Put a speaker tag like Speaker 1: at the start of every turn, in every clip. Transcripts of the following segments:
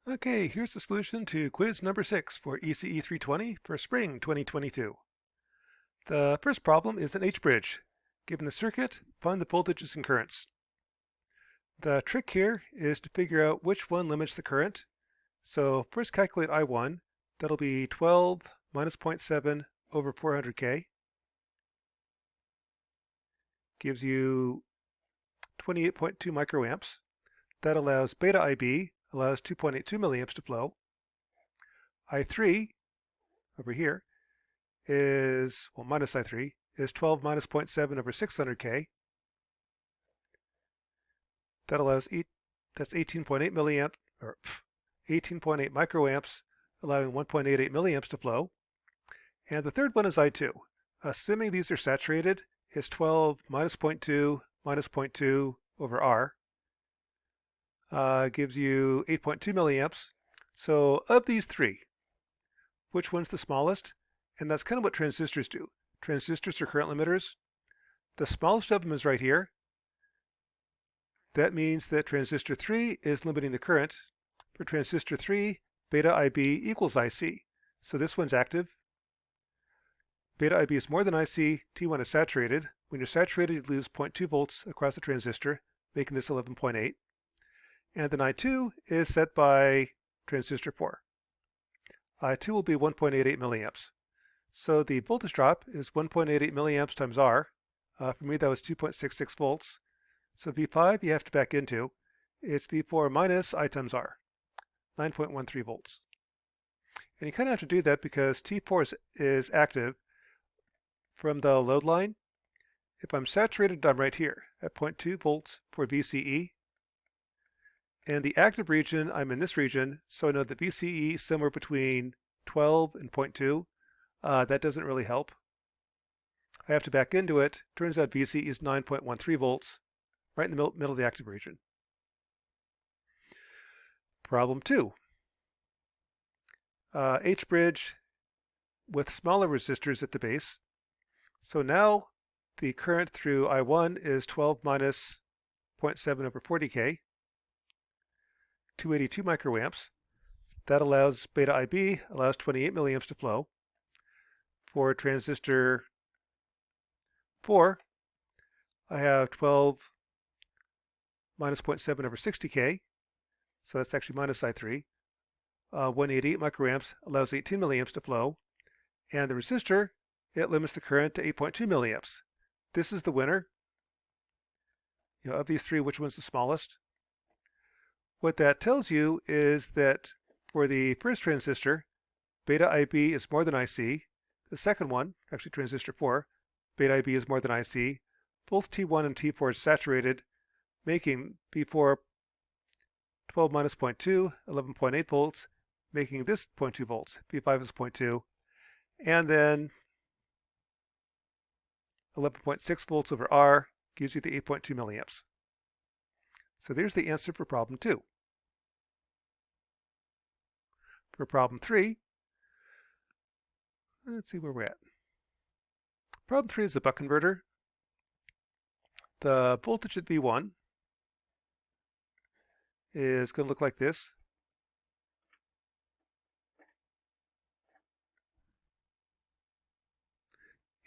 Speaker 1: Okay, here's the solution to quiz number 6 for ECE 320 for spring 2022. The first problem is an H-bridge. Given the circuit, find the voltages and currents. The trick here is to figure out which one limits the current. So first calculate I1. That'll be 12 minus 0.7 over 400K. Gives you 28.2 microamps. That allows beta IB, allows 2.82 milliamps to flow. I3 over here is, well, minus I3 is 12 minus 0.7 over 600K. That allows, that's 18.8 milliamp, or 18.8 microamps, allowing 1.88 milliamps to flow. And the third one is I2. Assuming these are saturated, is 12 minus 0.2 over R. Gives you 8.2 milliamps. So of these three, which one's the smallest? And that's kind of what transistors do. Transistors are current limiters. The smallest of them is right here. That means that transistor 3 is limiting the current. For transistor 3, beta IB equals IC. So this one's active. Beta IB is more than IC. T1 is saturated. When you're saturated, you lose 0.2 volts across the transistor, making this 11.8. And then I2 is set by transistor 4. I2 will be 1.88 milliamps. So the voltage drop is 1.88 milliamps times R. For me, that was 2.66 volts. So V5 you have to back into. It's V4 minus I times R, 9.13 volts. And you kind of have to do that because T4 is active from the load line. If I'm saturated, I'm right here at 0.2 volts for VCE. And the active region, I'm in this region, so I know that VCE is somewhere between 12 and 0.2. That doesn't really help. I have to back into it. Turns out VCE is 9.13 volts, right in the middle of the active region. Problem 2. H-bridge with smaller resistors at the base. So now the current through I1 is 12 minus 0.7 over 40K. 282 microamps. That allows beta IB, allows 28 milliamps to flow. For transistor 4, I have 12 minus 0.7 over 60K. So that's actually minus I3. 188 microamps allows 18 milliamps to flow. And the resistor, it limits the current to 8.2 milliamps. This is the winner. Of these three, which one's the smallest? What that tells you is that for the first transistor, beta IB is more than IC. The second one, actually transistor 4, beta IB is more than IC. Both T1 and T4 are saturated, making V4 12 minus 0.2, 11.8 volts, making this 0.2 volts. V5 is 0.2. And then 11.6 volts over R gives you the 8.2 milliamps. So there's the answer for problem 2. For problem 3, let's see where we're at. Problem 3 is a buck converter. The voltage at V1 is going to look like this.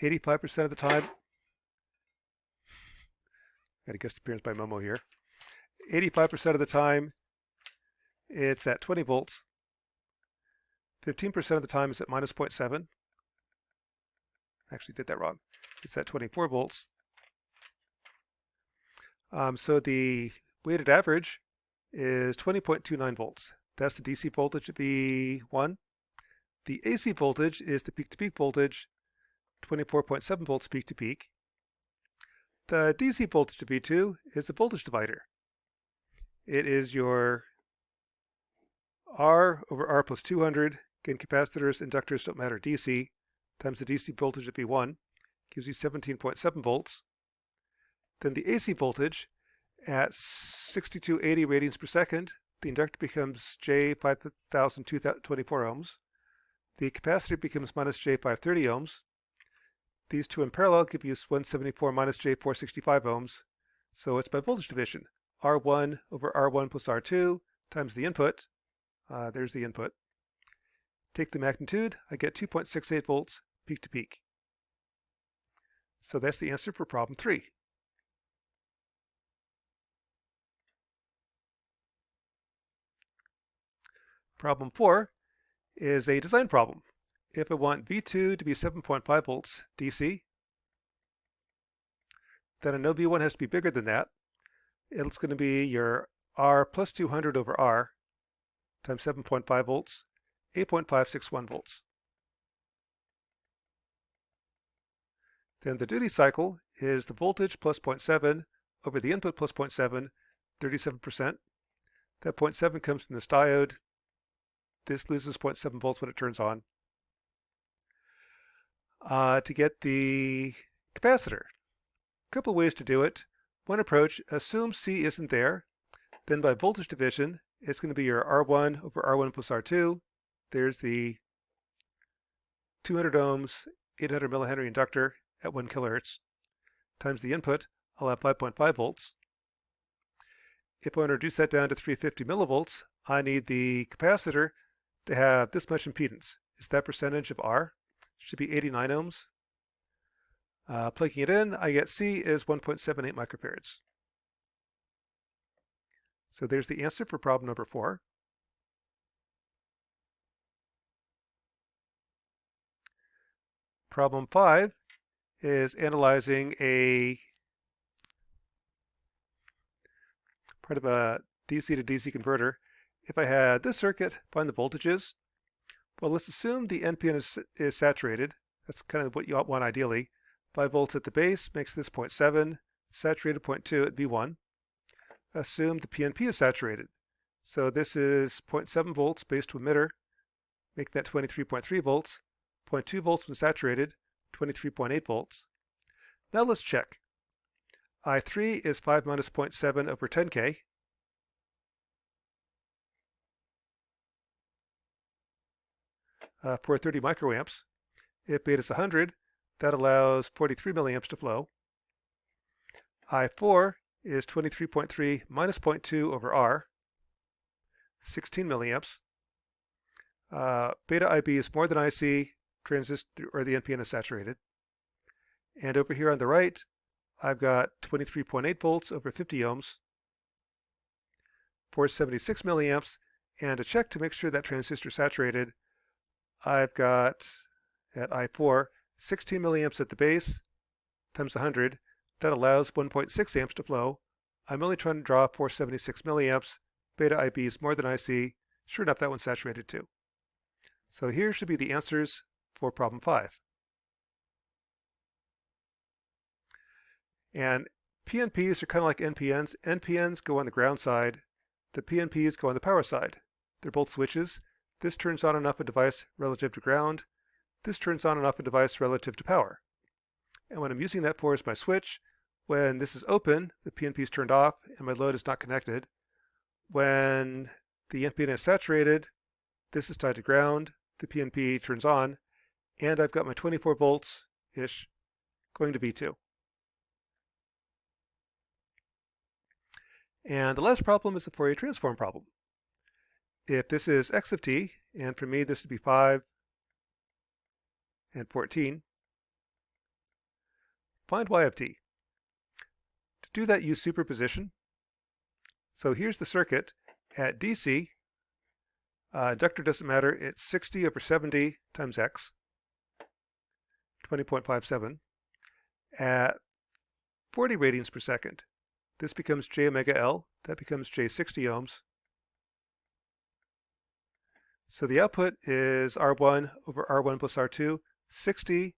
Speaker 1: %of the time, got a guest appearance by Momo here. 85% of the time, it's at 20 volts. 15% of the time, it's at minus 0.7. Actually did that wrong. It's at 24 volts. So the weighted average is 20.29 volts. That's the DC voltage at V1. The AC voltage is the peak-to-peak voltage, 24.7 volts peak-to-peak. The DC voltage at V2 is a voltage divider. It is your R over R plus 200. Again, capacitors, inductors don't matter. DC times the DC voltage at V1 gives you 17.7 volts. Then the AC voltage at 6280 radians per second, the inductor becomes J 5224 ohms. The capacitor becomes minus J 530 ohms. These two in parallel give you 174 minus J 465 ohms. So it's by voltage division. R1 over R1 plus R2 times the input, There's the input. Take the magnitude, I get 2.68 volts peak to peak. So that's the answer for problem 3. Problem 4 is a design problem. If I want V2 to be 7.5 volts DC, then I know V1 has to be bigger than that. It's going to be your R plus 200 over R times 7.5 volts, 8.561 volts. Then the duty cycle is the voltage plus 0.7 over the input plus 0.7, 37%. That 0.7 comes from this diode. This loses 0.7 volts when it turns on. To get the capacitor, a couple of ways to do it. One approach, assume C isn't there. Then by voltage division, it's going to be your R1 over R1 plus R2. There's the 200 ohms, 800 millihenry inductor at 1 kilohertz times the input. I'll have 5.5 volts. If I want to reduce that down to 350 millivolts, I need the capacitor to have this much impedance. Is that percentage of R? It should be 89 ohms. Plugging it in, I get C is 1.78 microfarads. So there's the answer for problem number 4. Problem 5 is analyzing a part of a DC to DC converter. If I had this circuit, find the voltages. Well, let's assume the NPN is saturated. That's kind of what you want ideally. 5 volts at the base makes this 0.7, saturated 0.2 at V1. Assume the PNP is saturated. So this is 0.7 volts base to emitter, make that 23.3 volts. 0.2 volts when saturated, 23.8 volts. Now let's check. I3 is 5 minus 0.7 over 10K. For 30 microamps. If beta is 100, that allows 43 milliamps to flow. I4 is 23.3 minus 0.2 over R, 16 milliamps. Beta IB is more than IC, transistor or the NPN is saturated. And over here on the right, I've got 23.8 volts over 50 ohms, 476 milliamps. And to check to make sure that transistor is saturated, I've got at I4 16 milliamps at the base times 100. That allows 1.6 amps to flow. I'm only trying to draw 476 milliamps. Beta IB is more than IC. Sure enough, that one's saturated too. So here should be the answers for problem 5. And PNPs are kind of like NPNs. NPNs go on the ground side. The PNPs go on the power side. They're both switches. This turns on and off a device relative to ground. This turns on and off a device relative to power. And what I'm using that for is my switch. When this is open, the PNP is turned off and my load is not connected. When the NPN is saturated, this is tied to ground, the PNP turns on, and I've got my 24 volts-ish going to V2. And the last problem is the Fourier transform problem. If this is x of t, and for me this would be 5 and 14, find y of t. To do that, use superposition. So here's the circuit. At DC, inductor doesn't matter. It's 60 over 70 times x, 20.57. At 40 radians per second, this becomes j omega L. That becomes j 60 ohms. So the output is R1 over R1 plus R2, 60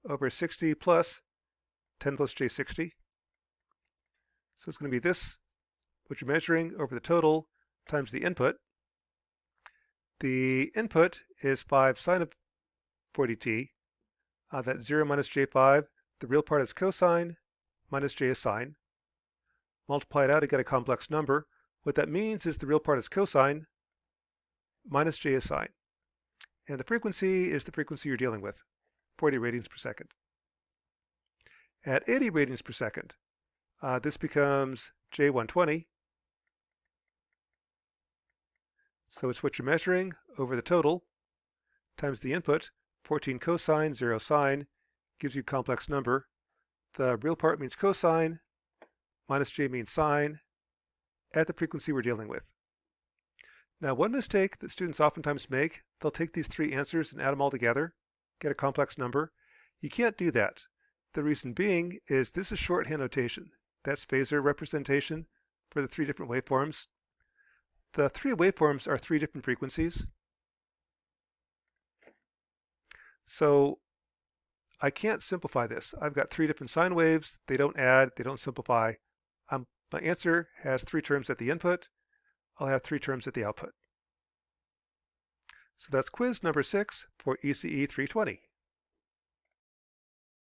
Speaker 1: over 60 plus 10 plus j 60. So it's going to be this, what you're measuring, over the total times the input. The input is 5 sine of 40t. That's 0 minus j5. The real part is cosine, minus j is sine. Multiply it out to get a complex number. What that means is the real part is cosine, minus j is sine. And the frequency is the frequency you're dealing with, 40 radians per second. At 80 radians per second, this becomes J120. So it's what you're measuring over the total times the input, 14 cosine, 0 sine, gives you a complex number. The real part means cosine, minus j means sine, at the frequency we're dealing with. Now, one mistake that students oftentimes make, they'll take these three answers and add them all together, get a complex number. You can't do that. The reason being is this is shorthand notation. That's phasor representation for the three different waveforms. The three waveforms are three different frequencies. So I can't simplify this. I've got three different sine waves. They don't add, they don't simplify. My answer has three terms at the input. I'll have three terms at the output. So that's quiz number 6 for ECE 320.